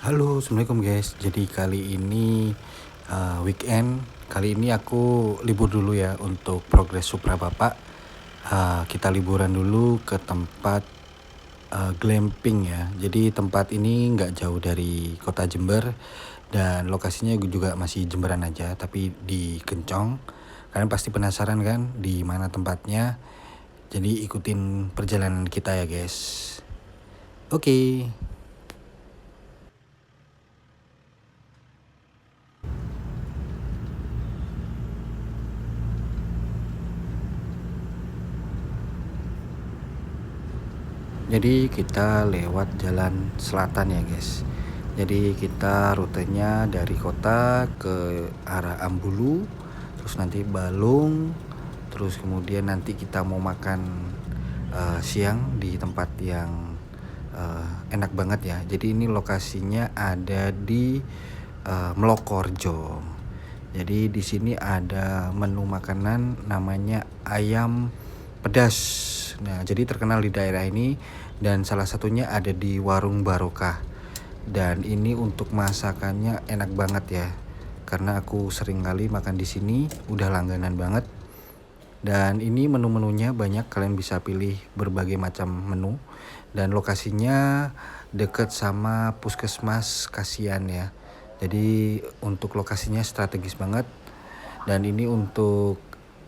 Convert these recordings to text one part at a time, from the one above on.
Halo, assalamualaikum guys. Jadi kali ini weekend. Kali ini aku libur dulu ya untuk Progres Supra Bapak. Kita liburan dulu ke tempat glamping ya. Jadi tempat ini nggak jauh dari kota Jember dan lokasinya juga masih Jemberan aja, tapi di Kencong. Kalian pasti penasaran kan di mana tempatnya? Jadi ikutin perjalanan kita ya guys. Oke. Jadi kita lewat jalan selatan ya guys. Jadi kita rutenya dari kota ke arah Ambulu, terus nanti Balung, terus kemudian nanti kita mau makan siang di tempat yang enak banget ya. Jadi ini lokasinya ada di Melokorjo. Jadi di sini ada menu makanan namanya ayam pedas. Nah, jadi terkenal di daerah ini dan salah satunya ada di Warung Barokah. Dan ini untuk masakannya enak banget ya. Karena aku sering kali makan di sini, udah langganan banget. Dan ini menu-menunya banyak, kalian bisa pilih berbagai macam menu. Dan lokasinya deket sama Puskesmas Kasihan ya. Jadi untuk lokasinya strategis banget. Dan ini untuk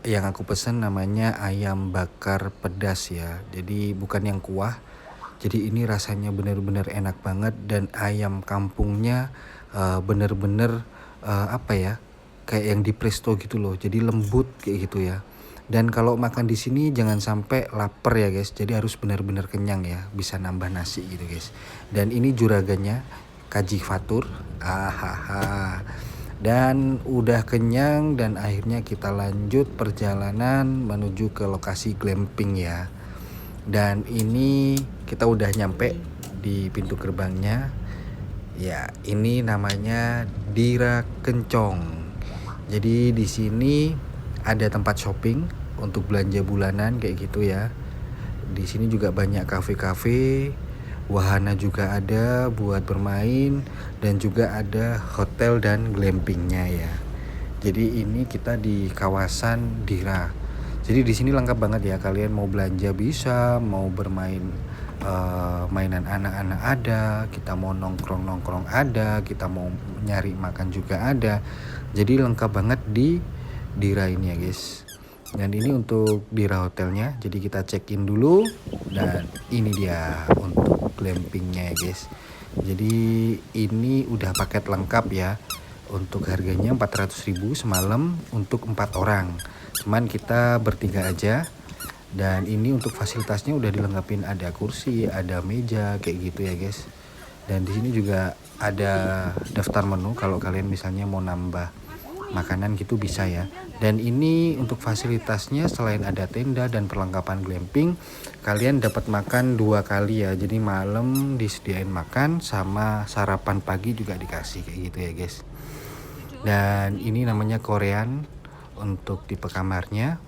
yang aku pesen namanya ayam bakar pedas ya. Jadi bukan yang kuah. Jadi ini rasanya bener-bener enak banget. Dan ayam kampungnya bener-bener apa ya, kayak yang di presto gitu loh. Jadi lembut kayak gitu ya. Dan kalau makan di sini jangan sampai lapar ya guys. Jadi harus benar-benar kenyang ya. Bisa nambah nasi gitu guys. Dan ini juragannya Kaji Fatur. Ahaha. Dan udah kenyang dan akhirnya kita lanjut perjalanan menuju ke lokasi glamping ya. Dan ini kita udah nyampe di pintu gerbangnya. Ya, ini namanya Dira Kencong. Jadi di sini ada tempat shopping untuk belanja bulanan kayak gitu ya. Di sini juga banyak kafe-kafe, wahana juga ada buat bermain dan juga ada hotel dan glampingnya ya. Jadi ini kita di kawasan Dira. Jadi di sini lengkap banget ya, kalian mau belanja bisa, mau bermain mainan anak-anak ada, kita mau nongkrong-nongkrong ada, kita mau nyari makan juga ada. Jadi lengkap banget di Dira ini ya guys. Dan ini untuk Dira hotelnya. Jadi kita check in dulu. Dan ini dia untuk glampingnya ya guys. Jadi ini udah paket lengkap ya. Untuk harganya 400.000 semalam untuk 4 orang. Cuman kita bertiga aja. Dan ini untuk fasilitasnya udah dilengkapin, ada kursi, ada meja kayak gitu ya guys. Dan di sini juga ada daftar menu kalau kalian misalnya mau nambah makanan gitu bisa ya. Dan ini untuk fasilitasnya selain ada tenda dan perlengkapan glamping, kalian dapat makan 2 kali ya. Jadi malam disediain makan sama sarapan pagi juga dikasih kayak gitu ya guys. Dan ini namanya Korean untuk tipe kamarnya.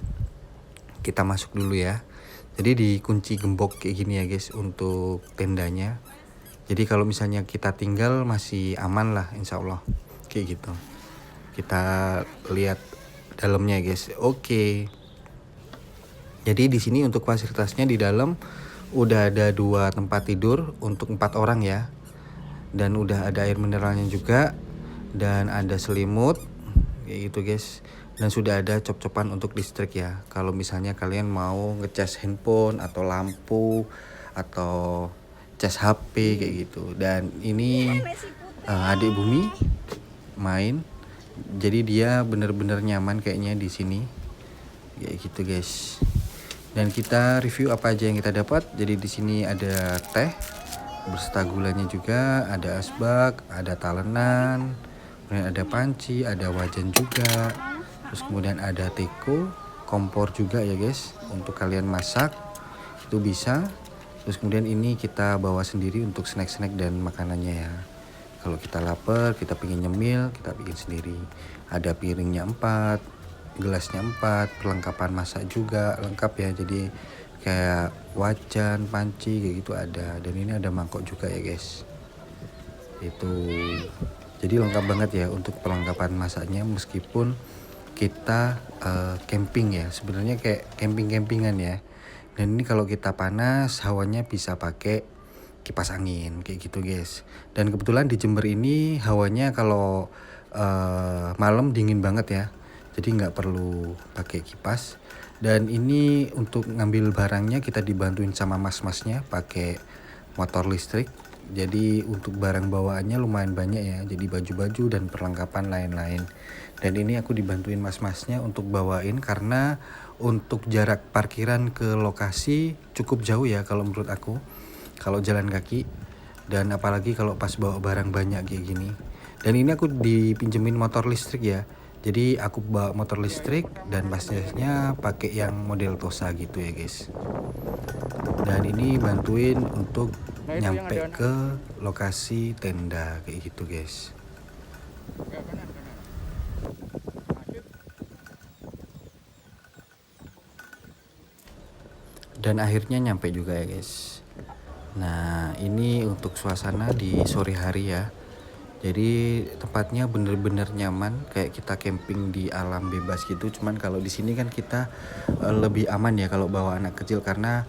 Kita masuk dulu ya. Jadi dikunci gembok kayak gini ya guys untuk tendanya. Jadi kalau misalnya kita tinggal masih aman lah insya Allah. Kayak gitu. Kita lihat dalamnya guys. Oke. Jadi di sini untuk fasilitasnya di dalam udah ada 2 tempat tidur untuk 4 orang ya. Dan udah ada air mineralnya juga. Dan ada selimut kayak gitu guys. Dan sudah ada cop-copan untuk listrik ya. Kalau misalnya kalian mau ngecas handphone atau lampu atau cas HP kayak gitu. Dan ini adik Bumi main. Jadi dia bener-bener nyaman kayaknya di sini. Kayak gitu guys. Dan kita review apa aja yang kita dapat. Jadi di sini ada teh berserta gulanya juga, ada asbak, ada talenan, kemudian ada panci, ada wajan juga. Terus kemudian ada teko, kompor juga ya guys, untuk kalian masak itu bisa. Terus kemudian ini kita bawa sendiri untuk snack-snack dan makanannya ya. Kalau kita lapar, kita pengen nyemil, kita bikin sendiri. Ada piringnya 4, gelasnya 4, perlengkapan masak juga lengkap ya. Jadi kayak wajan, panci kayak gitu ada. Dan ini ada mangkok juga ya guys. Itu jadi lengkap banget ya untuk perlengkapan masaknya, meskipun kita camping ya, sebenarnya kayak camping-campingan ya. Dan ini kalau kita panas, hawanya bisa pakai kipas angin kayak gitu guys. Dan kebetulan di Jember ini hawanya kalau malam dingin banget ya, jadi nggak perlu pakai kipas. Dan ini untuk ngambil barangnya kita dibantuin sama mas-masnya pakai motor listrik. Jadi untuk barang bawaannya lumayan banyak ya, jadi baju-baju dan perlengkapan lain-lain. Dan ini aku dibantuin mas-masnya untuk bawain, karena untuk jarak parkiran ke lokasi cukup jauh ya kalau menurut aku, kalau jalan kaki. Dan apalagi kalau pas bawa barang banyak kayak gini. Dan ini aku dipinjemin motor listrik ya, jadi aku bawa motor listrik dan pasnya pakai yang model Tosa gitu ya guys. Dan ini bantuin untuk nyampe ke lokasi tenda kayak gitu guys. Dan akhirnya nyampe juga ya guys. Nah ini untuk suasana di sore hari ya. Jadi tempatnya bener-bener nyaman, kayak kita camping di alam bebas gitu. Cuman kalau di sini kan kita lebih aman ya kalau bawa anak kecil, karena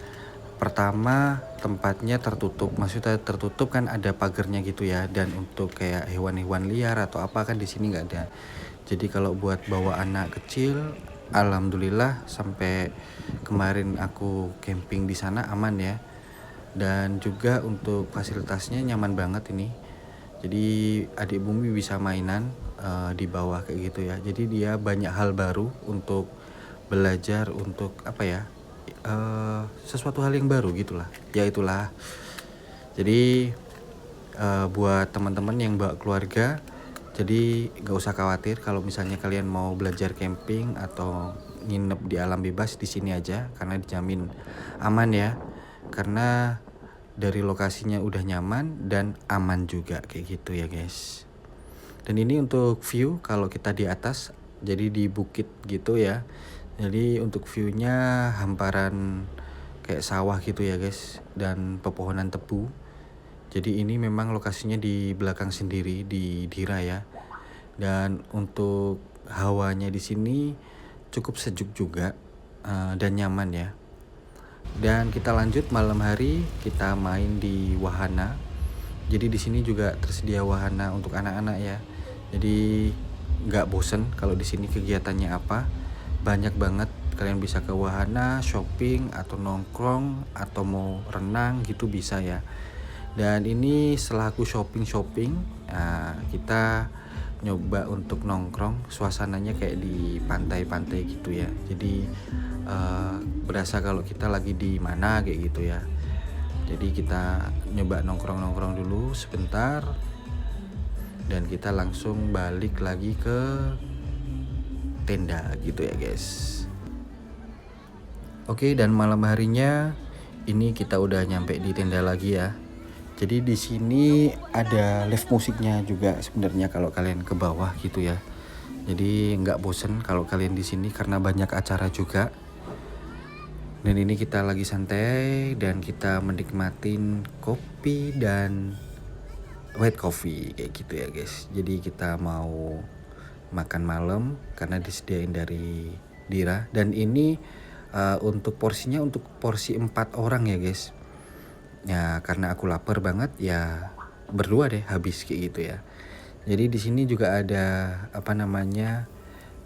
pertama tempatnya tertutup. Maksudnya tertutup kan ada pagernya gitu ya. Dan untuk kayak hewan-hewan liar atau apa kan di sini nggak ada. Jadi kalau buat bawa anak kecil, alhamdulillah sampai kemarin aku camping di sana aman ya. Dan juga untuk fasilitasnya nyaman banget ini. Jadi adik Bumi bisa mainan di bawah kayak gitu ya. Jadi dia banyak hal baru untuk belajar, untuk apa ya, sesuatu hal yang baru gitulah. Ya itulah. Jadi buat teman-teman yang bawa keluarga, jadi gak usah khawatir kalau misalnya kalian mau belajar camping atau nginep di alam bebas, di sini aja karena dijamin aman ya. Karena dari lokasinya udah nyaman dan aman juga kayak gitu ya guys. Dan ini untuk view kalau kita di atas, jadi di bukit gitu ya. Jadi untuk viewnya hamparan kayak sawah gitu ya guys, dan pepohonan tebu. Jadi ini memang lokasinya di belakang sendiri di Dira ya. Dan untuk hawanya di sini cukup sejuk juga dan nyaman ya. Dan kita lanjut malam hari, kita main di wahana. Jadi di sini juga tersedia wahana untuk anak-anak ya. Jadi nggak bosen kalau di sini kegiatannya apa. Banyak banget, kalian bisa ke wahana, shopping atau nongkrong atau mau renang gitu bisa ya. Dan ini setelah aku shopping, kita nyoba untuk nongkrong, suasananya kayak di pantai-pantai gitu ya. Jadi berasa kalau kita lagi di mana kayak gitu ya. Jadi kita nyoba nongkrong-nongkrong dulu sebentar, dan kita langsung balik lagi ke tenda gitu ya guys. Oke, dan malam harinya ini kita udah nyampe di tenda lagi ya. Jadi di sini ada live musiknya juga sebenarnya kalau kalian ke bawah gitu ya. Jadi nggak bosen kalau kalian di sini karena banyak acara juga. Dan ini kita lagi santai dan kita menikmatin kopi dan white coffee kayak gitu ya guys. Jadi kita mau makan malam karena disediain dari Dira. Dan ini untuk porsinya untuk porsi 4 orang ya guys. Ya karena aku lapar banget ya, berdua deh habis kayak gitu ya. Jadi di sini juga ada apa namanya,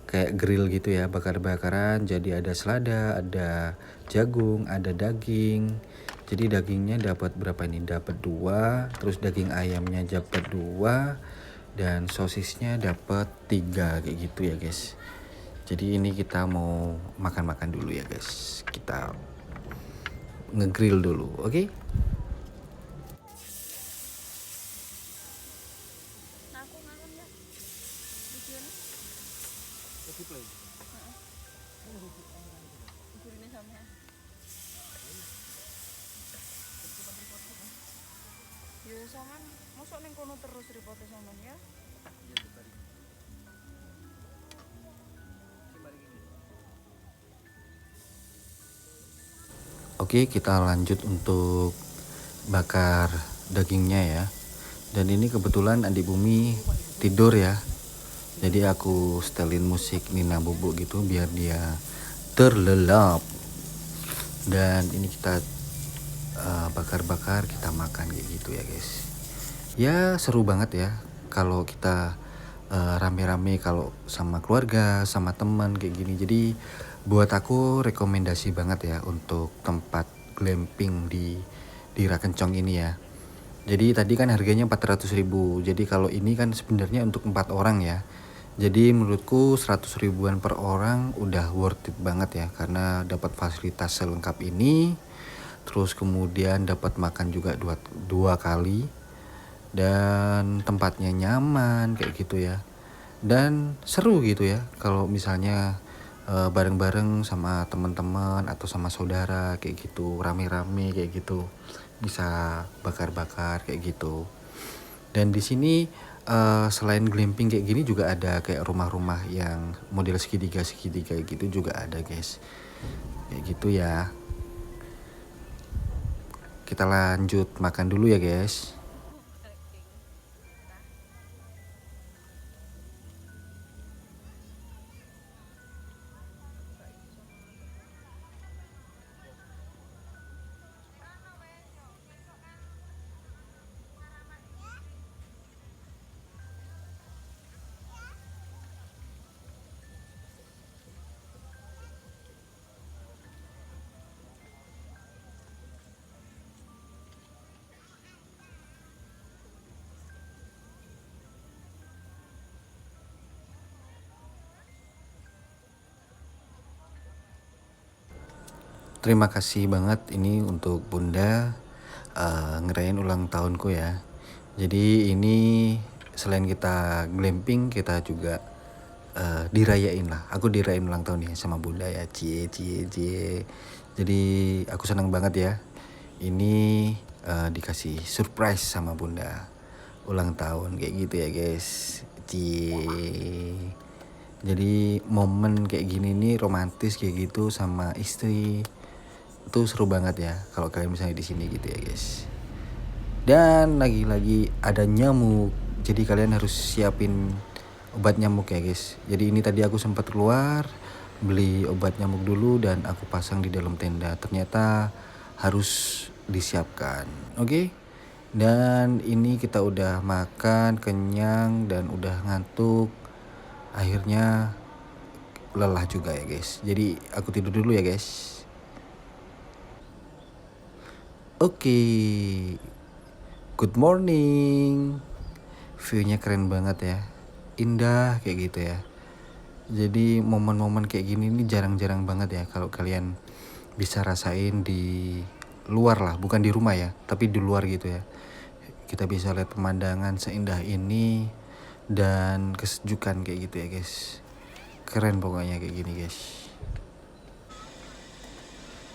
kayak grill gitu ya, bakar-bakaran. Jadi ada selada, ada jagung, ada daging. Jadi dagingnya dapat berapa ini? Dapat 2, terus daging ayamnya dapat 2, dan sosisnya dapat 3 kayak gitu ya guys. Jadi ini kita mau makan-makan dulu ya guys. Kita ngegrill dulu, oke? Ya sampean mosok ning kono terus repote sampean ya. Oke, kita lanjut untuk bakar dagingnya ya. Dan ini kebetulan adik Bumi tidur ya. Jadi aku setelin musik Nina Bobo gitu biar dia terlelap. Dan ini kita bakar-bakar, kita makan kayak gitu ya guys. Ya seru banget ya kalau kita rame-rame, kalau sama keluarga, sama teman kayak gini. Jadi buat aku rekomendasi banget ya untuk tempat glamping di Rakencong ini ya. Jadi tadi kan harganya 400.000. Jadi kalau ini kan sebenarnya untuk 4 orang ya. Jadi menurutku 100 ribuan per orang udah worth it banget ya, karena dapat fasilitas selengkap ini. Terus kemudian dapat makan juga dua kali, dan tempatnya nyaman kayak gitu ya. Dan seru gitu ya kalau misalnya bareng-bareng sama teman-teman atau sama saudara kayak gitu, rame-rame kayak gitu. Bisa bakar-bakar kayak gitu. Dan di sini selain glamping kayak gini juga ada kayak rumah-rumah yang model segitiga-segitiga gitu juga ada guys. Kayak gitu ya. Kita lanjut makan dulu ya guys. Terima kasih banget ini untuk Bunda ngerayain ulang tahunku ya. Jadi ini selain kita glamping, kita juga dirayain lah. Aku dirayain ulang tahun nih sama Bunda ya. Cie cie cie. Jadi aku senang banget ya. Ini dikasih surprise sama Bunda ulang tahun kayak gitu ya guys. Cie. Jadi momen kayak gini nih romantis kayak gitu sama istri itu seru banget ya kalau kalian misalnya di sini gitu ya guys. Dan lagi-lagi ada nyamuk, jadi kalian harus siapin obat nyamuk ya guys. Jadi ini tadi aku sempat keluar beli obat nyamuk dulu dan aku pasang di dalam tenda. Ternyata harus disiapkan. Oke. Dan ini kita udah makan kenyang dan udah ngantuk. Akhirnya lelah juga ya guys. Jadi aku tidur dulu ya guys. Oke, good morning. View-nya keren banget ya, indah kayak gitu ya. Jadi momen-momen kayak gini nih jarang-jarang banget ya kalau kalian bisa rasain di luar lah, bukan di rumah ya, tapi di luar gitu ya. Kita bisa lihat pemandangan seindah ini dan kesejukan kayak gitu ya guys. Keren pokoknya kayak gini guys.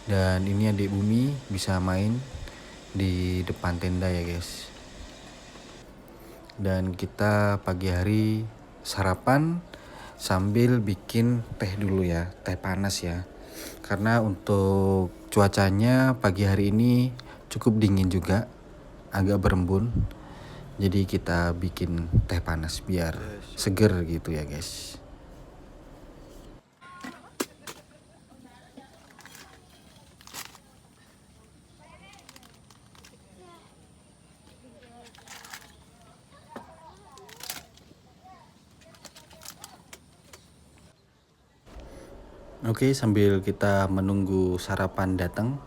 Dan ini adik Bumi bisa main di depan tenda ya guys. Dan kita pagi hari sarapan sambil bikin teh dulu ya, teh panas ya. Karena untuk cuacanya pagi hari ini cukup dingin juga, agak berembun. Jadi kita bikin teh panas biar seger gitu ya guys. Oke, sambil kita menunggu sarapan datang,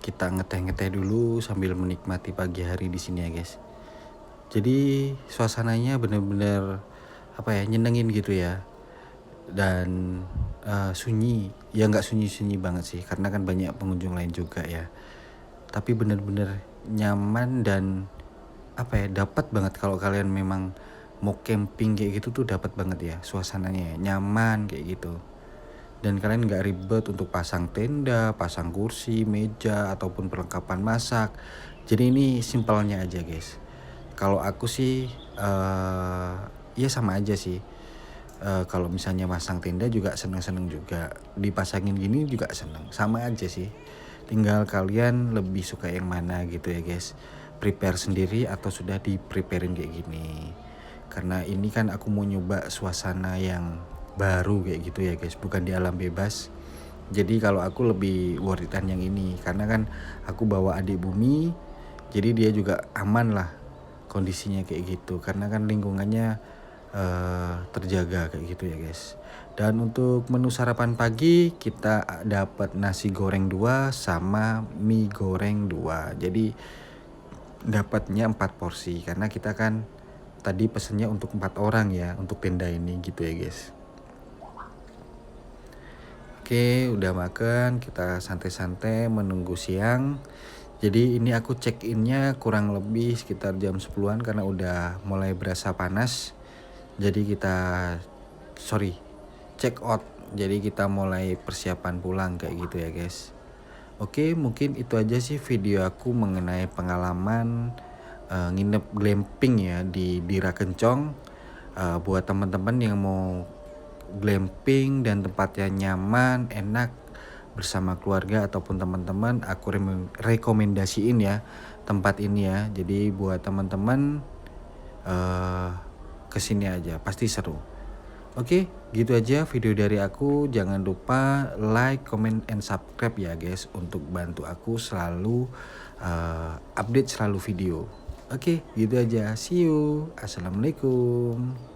kita ngeteh-ngeteh dulu sambil menikmati pagi hari di sini ya guys. Jadi suasananya bener-bener apa ya, nyenengin gitu ya. Dan sunyi, ya nggak sunyi-sunyi banget sih, karena kan banyak pengunjung lain juga ya. Tapi bener-bener nyaman dan apa ya, dapat banget kalau kalian memang mau camping kayak gitu tuh dapat banget ya suasananya, nyaman kayak gitu. Dan kalian nggak ribet untuk pasang tenda, pasang kursi, meja, ataupun perlengkapan masak. Jadi ini simpelnya aja guys. Kalau aku sih ya sama aja sih. Kalau misalnya masang tenda juga seneng-seneng juga. Dipasangin gini juga seneng. Sama aja sih. Tinggal kalian lebih suka yang mana gitu ya guys. prepare sendiri atau sudah di preparein kayak gini. Karena ini kan aku mau nyoba suasana yang baru kayak gitu ya guys, bukan di alam bebas. Jadi kalau aku lebih worth it yang ini, karena kan aku bawa adik bumi, jadi dia juga aman lah kondisinya kayak gitu, karena kan lingkungannya terjaga kayak gitu ya guys. Dan untuk menu sarapan pagi kita dapat nasi goreng 2 sama mie goreng 2. Jadi dapatnya 4 porsi karena kita kan tadi pesennya untuk 4 orang ya untuk tenda ini gitu ya guys. Oke, udah makan, kita santai-santai menunggu siang. Jadi ini aku check innya kurang lebih sekitar jam 10-an karena udah mulai berasa panas. Jadi kita check out. Jadi kita mulai persiapan pulang kayak gitu ya guys. Oke, mungkin itu aja sih video aku mengenai pengalaman nginep glamping ya di Dira Kencong. Buat teman-teman yang mau glamping dan tempatnya nyaman, enak bersama keluarga ataupun teman-teman, aku rekomendasiin ya tempat ini ya. Jadi buat teman-teman kesini aja, pasti seru. Oke, gitu aja video dari aku. Jangan lupa like, comment, and subscribe ya guys untuk bantu aku selalu update selalu video. Oke, gitu aja. See you. Assalamualaikum.